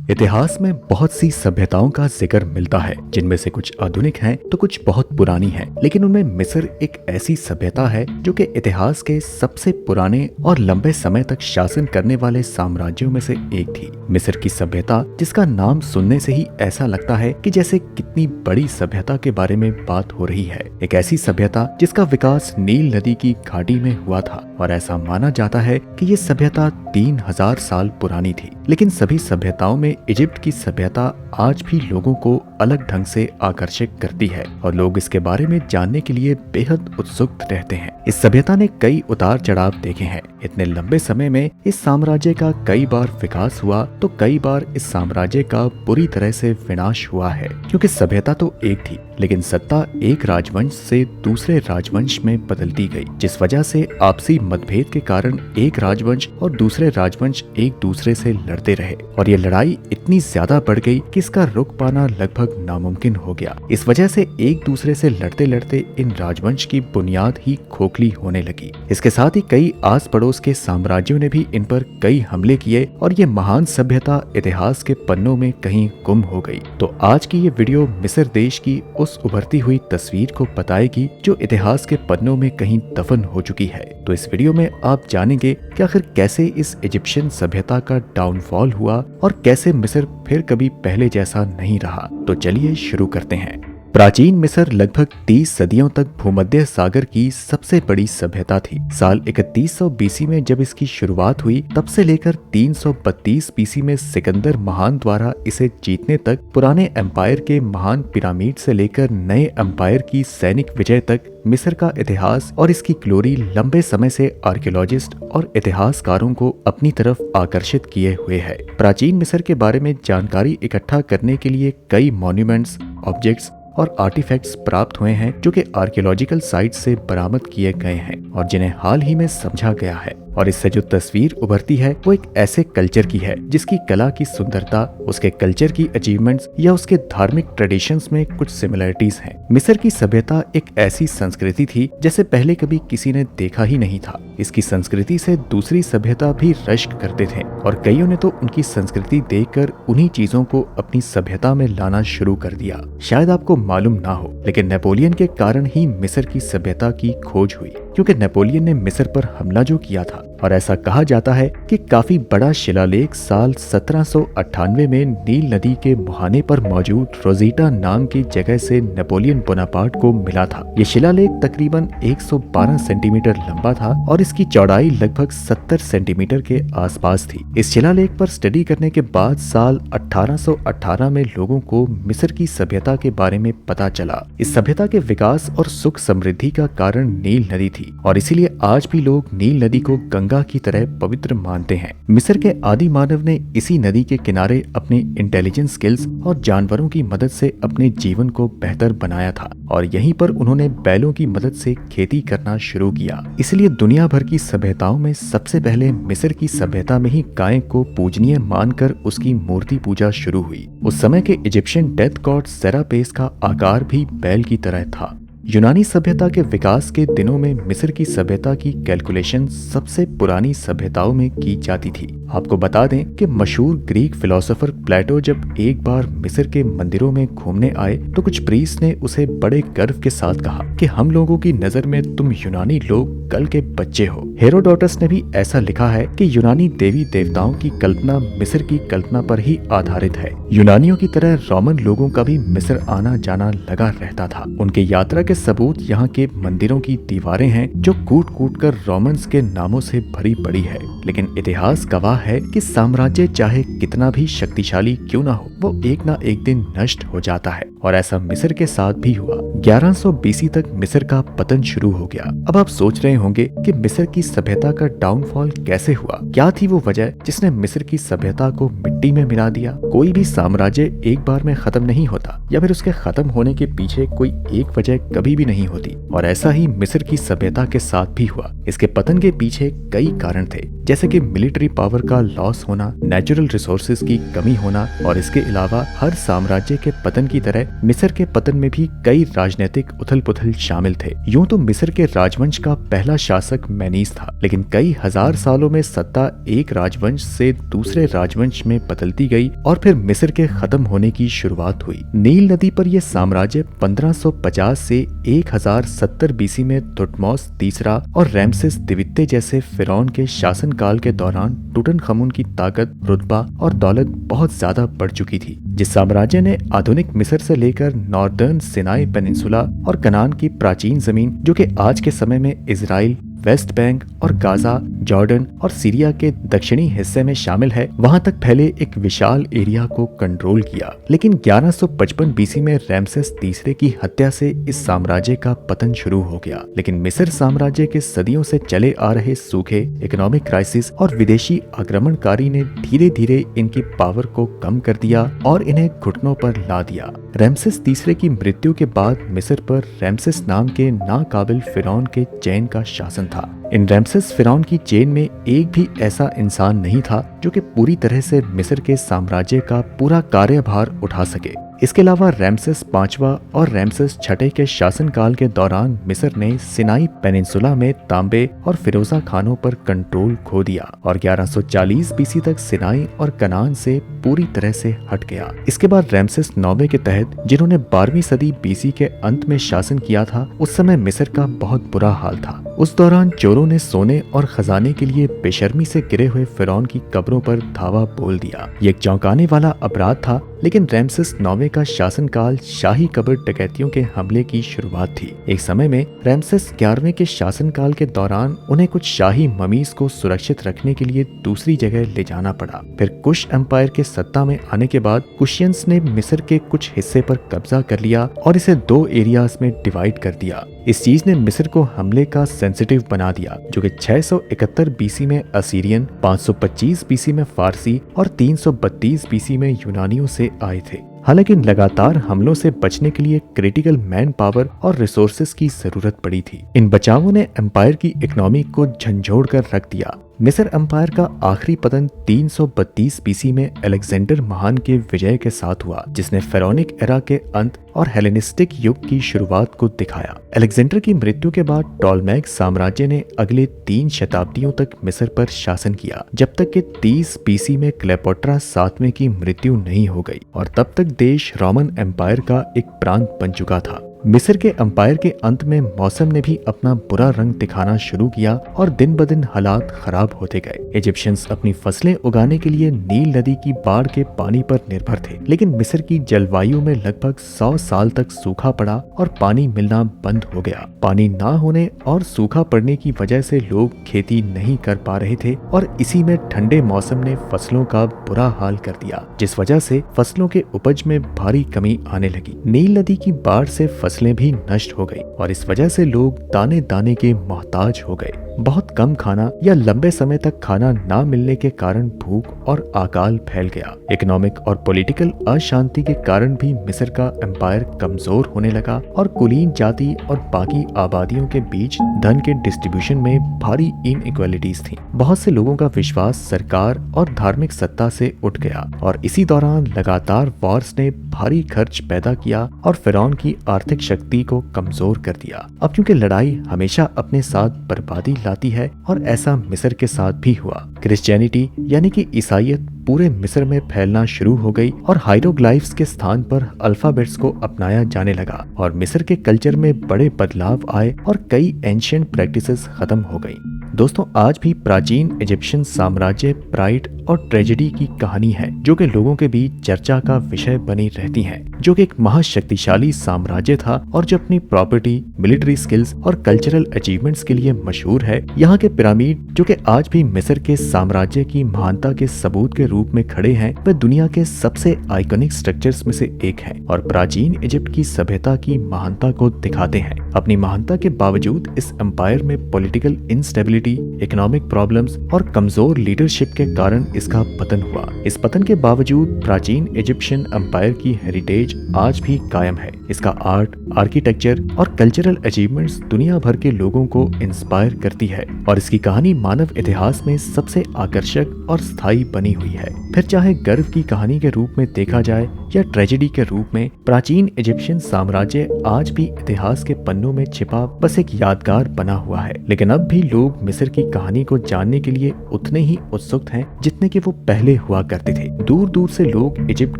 इतिहास में बहुत सी सभ्यताओं का जिक्र मिलता है, जिनमें से कुछ आधुनिक हैं तो कुछ बहुत पुरानी हैं। लेकिन उनमें मिस्र एक ऐसी सभ्यता है जो कि इतिहास के सबसे पुराने और लंबे समय तक शासन करने वाले साम्राज्यों में से एक थी। मिस्र की सभ्यता, जिसका नाम सुनने से ही ऐसा लगता है कि जैसे कितनी बड़ी सभ्यता के बारे में बात हो रही है। एक ऐसी सभ्यता जिसका विकास नील नदी की घाटी में हुआ था और ऐसा माना जाता है कि ये सभ्यता 3000 साल पुरानी थी। लेकिन सभी सभ्यताओं में इजिप्ट की सभ्यता आज भी लोगों को अलग ढंग से आकर्षित करती है और लोग इसके बारे में जानने के लिए बेहद उत्सुक रहते हैं। इस सभ्यता ने कई उतार चढ़ाव देखे हैं। इतने लंबे समय में इस साम्राज्य का कई बार विकास हुआ तो कई बार इस साम्राज्य का बुरी तरह से विनाश हुआ है, क्योंकि सभ्यता तो एक थी लेकिन सत्ता एक राजवंश से दूसरे राजवंश में बदलती गई, जिस वजह से आपसी मतभेद के कारण एक राजवंश और दूसरे राजवंश एक दूसरे से लड़ते रहे और ये लड़ाई इतनी ज्यादा बढ़ गई कि इसका रुक पाना लगभग नामुमकिन हो गया। इस वजह से एक दूसरे से लड़ते लड़ते इन राजवंश की बुनियाद ही खोखली होने लगी। इसके साथ ही कई आस पड़ोस के साम्राज्यों ने भी इन पर कई हमले किए और ये महान सभ्यता इतिहास के पन्नों में कहीं गुम हो गई। तो आज की ये वीडियो मिस्र देश की उस उभरती हुई तस्वीर को बताएगी जो इतिहास के पन्नों में कहीं दफन हो चुकी है। तो इस वीडियो में आप जानेंगे कि आखिर कैसे इस इजिप्शियन सभ्यता का डाउनफॉल हुआ और कैसे मिस्र फिर कभी पहले जैसा नहीं रहा। तो चलिए शुरू करते हैं। प्राचीन मिस्र लगभग 30 सदियों तक भूमध्य सागर की सबसे बड़ी सभ्यता थी। साल 3100 बीसी में जब इसकी शुरुआत हुई, तब से लेकर 332 बीसी में सिकंदर महान द्वारा इसे जीतने तक पुराने एम्पायर के महान पिरामिड से लेकर नए एम्पायर की सैनिक विजय तक मिस्र का इतिहास और इसकी ग्लोरी लंबे समय से आर्कियोलॉजिस्ट और इतिहासकारों को अपनी तरफ आकर्षित किए हुए है। प्राचीन मिस्र के बारे में जानकारी इकट्ठा करने के लिए कई मॉन्यूमेंट्स, ऑब्जेक्ट्स और आर्टिफैक्ट्स प्राप्त हुए हैं जो कि आर्कियोलॉजिकल साइट से बरामद किए गए हैं और जिन्हें हाल ही में समझा गया है। और इससे जो तस्वीर उभरती है वो एक ऐसे कल्चर की है जिसकी कला की सुंदरता, उसके कल्चर की अचीवमेंट्स या उसके धार्मिक ट्रेडिशंस में कुछ सिमिलरिटीज हैं। मिस्र की सभ्यता एक ऐसी संस्कृति थी जैसे पहले कभी किसी ने देखा ही नहीं था। इसकी संस्कृति से दूसरी सभ्यता भी रश्क करते थे और कईयों ने तो उनकी संस्कृति देखकर उन्हीं चीजों को अपनी सभ्यता में लाना शुरू कर दिया। शायद आपको मालूम ना हो, लेकिन नेपोलियन के कारण ही मिस्र की सभ्यता की खोज हुई, क्योंकि नेपोलियन ने मिस्र पर हमला जो किया था। और ऐसा कहा जाता है कि काफी बड़ा शिलालेख साल 1798 में नील नदी के मुहाने पर मौजूद रोजीटा नाम की जगह से नेपोलियन बोनापार्ट को मिला था। ये शिलालेख तकरीबन 112 सेंटीमीटर लंबा था और इसकी चौड़ाई लगभग 70 सेंटीमीटर के आसपास थी। इस शिलालेख पर स्टडी करने के बाद साल 1818 में लोगों को मिस्र की सभ्यता के बारे में पता चला। इस सभ्यता के विकास और सुख समृद्धि का कारण नील नदी थी और इसीलिए आज भी लोग नील नदी को गंगा की तरह पवित्र मानते हैं। मिस्र के आदि मानव ने इसी नदी के किनारे अपने इंटेलिजेंस स्किल्स और जानवरों की मदद से अपने जीवन को बेहतर बनाया था और यहीं पर उन्होंने बैलों की मदद से खेती करना शुरू किया। इसलिए दुनिया भर की सभ्यताओं में सबसे पहले मिस्र की सभ्यता में ही गाय को पूजनीय मानकर उसकी मूर्ति पूजा शुरू हुई। उस समय के इजिप्शियन डेथ गॉड सेरापेस का आकार भी बैल की तरह था। यूनानी सभ्यता के विकास के दिनों में मिस्र की सभ्यता की कैलकुलेशन सबसे पुरानी सभ्यताओं में की जाती थी। आपको बता दें कि मशहूर ग्रीक फिलोसोफर प्लेटो जब एक बार मिस्र के मंदिरों में घूमने आए तो कुछ प्रीस्ट ने उसे बड़े गर्व के साथ कहा कि हम लोगों की नजर में तुम यूनानी लोग कल के बच्चे हो। हेरोडोटस ने भी ऐसा लिखा है कि यूनानी देवी देवताओं की कल्पना मिस्र की कल्पना पर ही आधारित है। यूनानियों की तरह रोमन लोगों का भी मिस्र आना जाना लगा रहता था। उनके यात्रा के सबूत यहाँ के मंदिरों की दीवारें हैं जो कूट कूट कर रोमन्स के नामों से भरी पड़ी है। लेकिन इतिहास गवाह है कि साम्राज्य चाहे कितना भी शक्तिशाली क्यों ना हो, वो एक ना एक दिन नष्ट हो जाता है और ऐसा मिस्र के साथ भी हुआ। 1100 बीसी तक मिस्र का पतन शुरू हो गया। अब आप सोच रहे होंगे कि मिस्र की सभ्यता का डाउनफॉल कैसे हुआ, क्या थी वो वजह जिसने मिस्र की सभ्यता को मिट्टी में मिला दिया। कोई भी साम्राज्य एक बार में खत्म नहीं होता या फिर उसके खत्म होने के पीछे कोई एक वजह कभी भी नहीं होती और ऐसा ही मिस्र की सभ्यता के साथ भी हुआ। इसके पतन के पीछे कई कारण थे, जैसे कि मिलिट्री पावर का लॉस होना, नेचुरल रिसोर्सेज की कमी होना और इसके अलावा हर साम्राज्य के पतन की तरह मिस्र के पतन में भी कई राजनीतिक उथल पुथल शामिल थे। यूं तो मिस्र के राजवंश का पहला शासक मेनीस था, लेकिन कई हजार सालों में सत्ता एक राजवंश से दूसरे राजवंश में बदलती गई और फिर मिस्र के खत्म होने की शुरुआत हुई। नील नदी पर यह साम्राज्य 1550 से 1070 बीसी में तुतमोस तीसरा और रैमसेस द्वितीय जैसे फिरौन के शासनकाल के दौरान टूटनखमुन की ताकत, रुतबा और दौलत बहुत ज्यादा बढ़ चुकी थी। जिस साम्राज्य ने आधुनिक मिस्र से लेकर नॉर्दर्न सिनाई पेनिनसुला और कनान की प्राचीन जमीन, जो कि आज के समय में इजराइल, वेस्ट बैंक और गाजा, जॉर्डन और सीरिया के दक्षिणी हिस्से में शामिल है, वहां तक फैले एक विशाल एरिया को कंट्रोल किया। लेकिन 1155 बीसी में रैमसेस तीसरे की हत्या से इस साम्राज्य का पतन शुरू हो गया। लेकिन मिस्र साम्राज्य के सदियों से चले आ रहे सूखे, इकोनॉमिक क्राइसिस और विदेशी आक्रमणकारी ने धीरे धीरे इनकी पावर को कम कर दिया और इन्हें घुटनों पर ला दिया। रैमसेस तीसरे की मृत्यु के बाद मिस्र पर रैमसेस नाम के नाकाबिल फिरौन के चैन का शासन था। इन रैमसेस फिरौन की चेन में एक भी ऐसा इंसान नहीं था जो कि पूरी तरह से मिस्र के साम्राज्य का पूरा कार्यभार उठा सके। इसके अलावा रैमसेस पांचवा और रैमसेस छठे के शासनकाल के दौरान मिस्र ने सिनाई पेनिनसुला में तांबे और फिरोजा खानों पर कंट्रोल खो दिया और 1140 बीसी तक सिनाई और कनान से पूरी तरह से हट गया। इसके बाद रैमसेस नौवे के तहत, जिन्होंने 12वीं सदी बीसी के अंत में शासन किया था, उस समय मिस्र का बहुत बुरा हाल था। उस दौरान चोरों ने सोने और खजाने के लिए बेशर्मी से गिरे हुए फिरौन की कब्रों पर धावा बोल दिया। ये एक चौंकाने वाला अपराध था, लेकिन रैमसेस नौवे का शासनकाल शाही कब्र डकैतियों के हमले की शुरुआत थी। एक समय में रैमसेस 11वें के शासनकाल के दौरान उन्हें कुछ शाही ममीज को सुरक्षित रखने के लिए दूसरी जगह ले जाना पड़ा। फिर कुश एम्पायर के सत्ता में आने के बाद कुशियंस ने मिस्र के कुछ हिस्से पर कब्जा कर लिया और इसे 2 एरियाज में डिवाइड कर दिया। इस चीज ने मिस्र को हमले का सेंसिटिव बना दिया, जो कि 671 बीसी में असीरियन, 525 बीसी में फारसी और 332 बीसी में यूनानियों से आए थे। हालांकि लगातार हमलों से बचने के लिए क्रिटिकल मैन पावर और रिसोर्सेज की जरूरत पड़ी थी। इन बचावों ने एम्पायर की इकोनॉमी को झंझोड़ कर रख दिया। मिस्र एम्पायर का आखिरी पतन 332 बीसी में अलेक्जेंडर महान के विजय के साथ हुआ, जिसने फेरोनिक एरा के अंत और हेलेनिस्टिक युग की शुरुआत को दिखाया। अलेक्जेंडर की मृत्यु के बाद टॉलमैक साम्राज्य ने अगले 3 शताब्दियों तक मिस्र पर शासन किया, जब तक कि 30 बीसी में क्लेओपेट्रा सातवें की मृत्यु नहीं हो गई और तब तक देश रोमन एम्पायर का एक प्रांत बन चुका था। मिस्र के एम्पायर के अंत में मौसम ने भी अपना बुरा रंग दिखाना शुरू किया और दिन ब दिन हालात खराब होते गए। इजिप्शियंस अपनी फसलें उगाने के लिए नील नदी की बाढ़ के पानी पर निर्भर थे, लेकिन मिस्र की जलवायु में लगभग 100 साल तक सूखा पड़ा और पानी मिलना बंद हो गया। पानी ना होने और सूखा पड़ने की वजह से लोग खेती नहीं कर पा रहे थे और इसी में ठंडे मौसम ने फसलों का बुरा हाल कर दिया, जिस वजह से फसलों के उपज में भारी कमी आने लगी। नील नदी की बाढ़ से फसलें भी नष्ट हो गई और इस वजह से लोग दाने दाने के मोहताज हो गए। बहुत कम खाना या लंबे समय तक खाना ना मिलने के कारण भूख और अकाल फैल गया। इकोनॉमिक और पॉलिटिकल अशांति के कारण भी मिस्र का एम्पायर कमजोर होने लगा और कुलीन जाति और बाकी आबादियों के बीच धन के डिस्ट्रीब्यूशन में भारी इनइक्वालिटीज थी। बहुत से लोगों का विश्वास सरकार और धार्मिक सत्ता से उठ गया और इसी दौरान लगातार वॉर्स ने भारी खर्च पैदा किया और फिरौन की आर्थिक शक्ति को कमजोर कर दिया। अब क्योंकि लड़ाई हमेशा अपने साथ बर्बादी लाती है और ऐसा मिस्र के साथ भी हुआ। क्रिश्चियनिटी यानी कि ईसाईयत पूरे मिस्र में फैलना शुरू हो गई और हाइरोग्लाइफ्स के स्थान पर अल्फाबेट्स को अपनाया जाने लगा और मिस्र के कल्चर में बड़े बदलाव आए और कई एंशिएंट प्रैक्टिसेस खत्म हो गई। दोस्तों, आज भी प्राचीन इजिप्शियन साम्राज्य प्राइड और ट्रेजेडी की कहानी है, जो कि लोगों के बीच चर्चा का विषय बनी रहती है, जो कि एक महाशक्तिशाली साम्राज्य था और जो अपनी प्रॉपर्टी, मिलिट्री स्किल्स और कल्चरल अचीवमेंट्स के लिए मशहूर है। यहाँ के पिरामिड, जो कि आज भी मिस्र के साम्राज्य की महानता के सबूत के रूप में खड़े हैं, वे दुनिया के सबसे आइकॉनिक स्ट्रक्चर्स में से एक है और प्राचीन इजिप्ट की सभ्यता की महानता को दिखाते हैं। अपनी महानता के बावजूद इस एम्पायर में political instability instability, economic problems और कमजोर लीडरशिप के कारण इसका पतन हुआ। इस पतन के बावजूद प्राचीन इजिप्शियन एम्पायर की हेरिटेज आज भी कायम है। इसका आर्ट, आर्किटेक्चर और कल्चरल अचीवमेंट्स दुनिया भर के लोगों को इंस्पायर करती है और इसकी कहानी मानव इतिहास में सबसे आकर्षक और स्थायी बनी हुई है। फिर चाहे गर्व की कहानी के रूप में देखा जाए या ट्रेजेडी के रूप में, प्राचीन इजिप्शियन साम्राज्य आज भी इतिहास के पन्नों में छिपा बस एक यादगार बना हुआ है। लेकिन अब भी लोग मिस्र की कहानी को जानने के लिए उतने ही उत्सुक हैं जितने कि वो पहले हुआ करते थे। दूर दूर से लोग इजिप्ट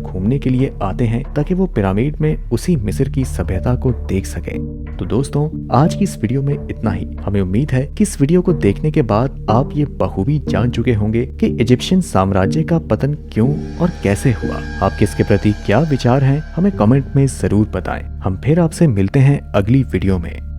घूमने के लिए आते हैं ताकि वो पिरामिड में उसी मिस्र की सभ्यता को देख सके। तो दोस्तों, आज की इस वीडियो में इतना ही। हमें उम्मीद है कि इस वीडियो को देखने के बाद आप ये बखूबी जान चुके होंगे कि इजिप्शियन साम्राज्य का पतन क्यों और कैसे हुआ। आपके इसके प्रति क्या विचार हैं, हमें कमेंट में जरूर बताएं। हम फिर आपसे मिलते हैं अगली वीडियो में।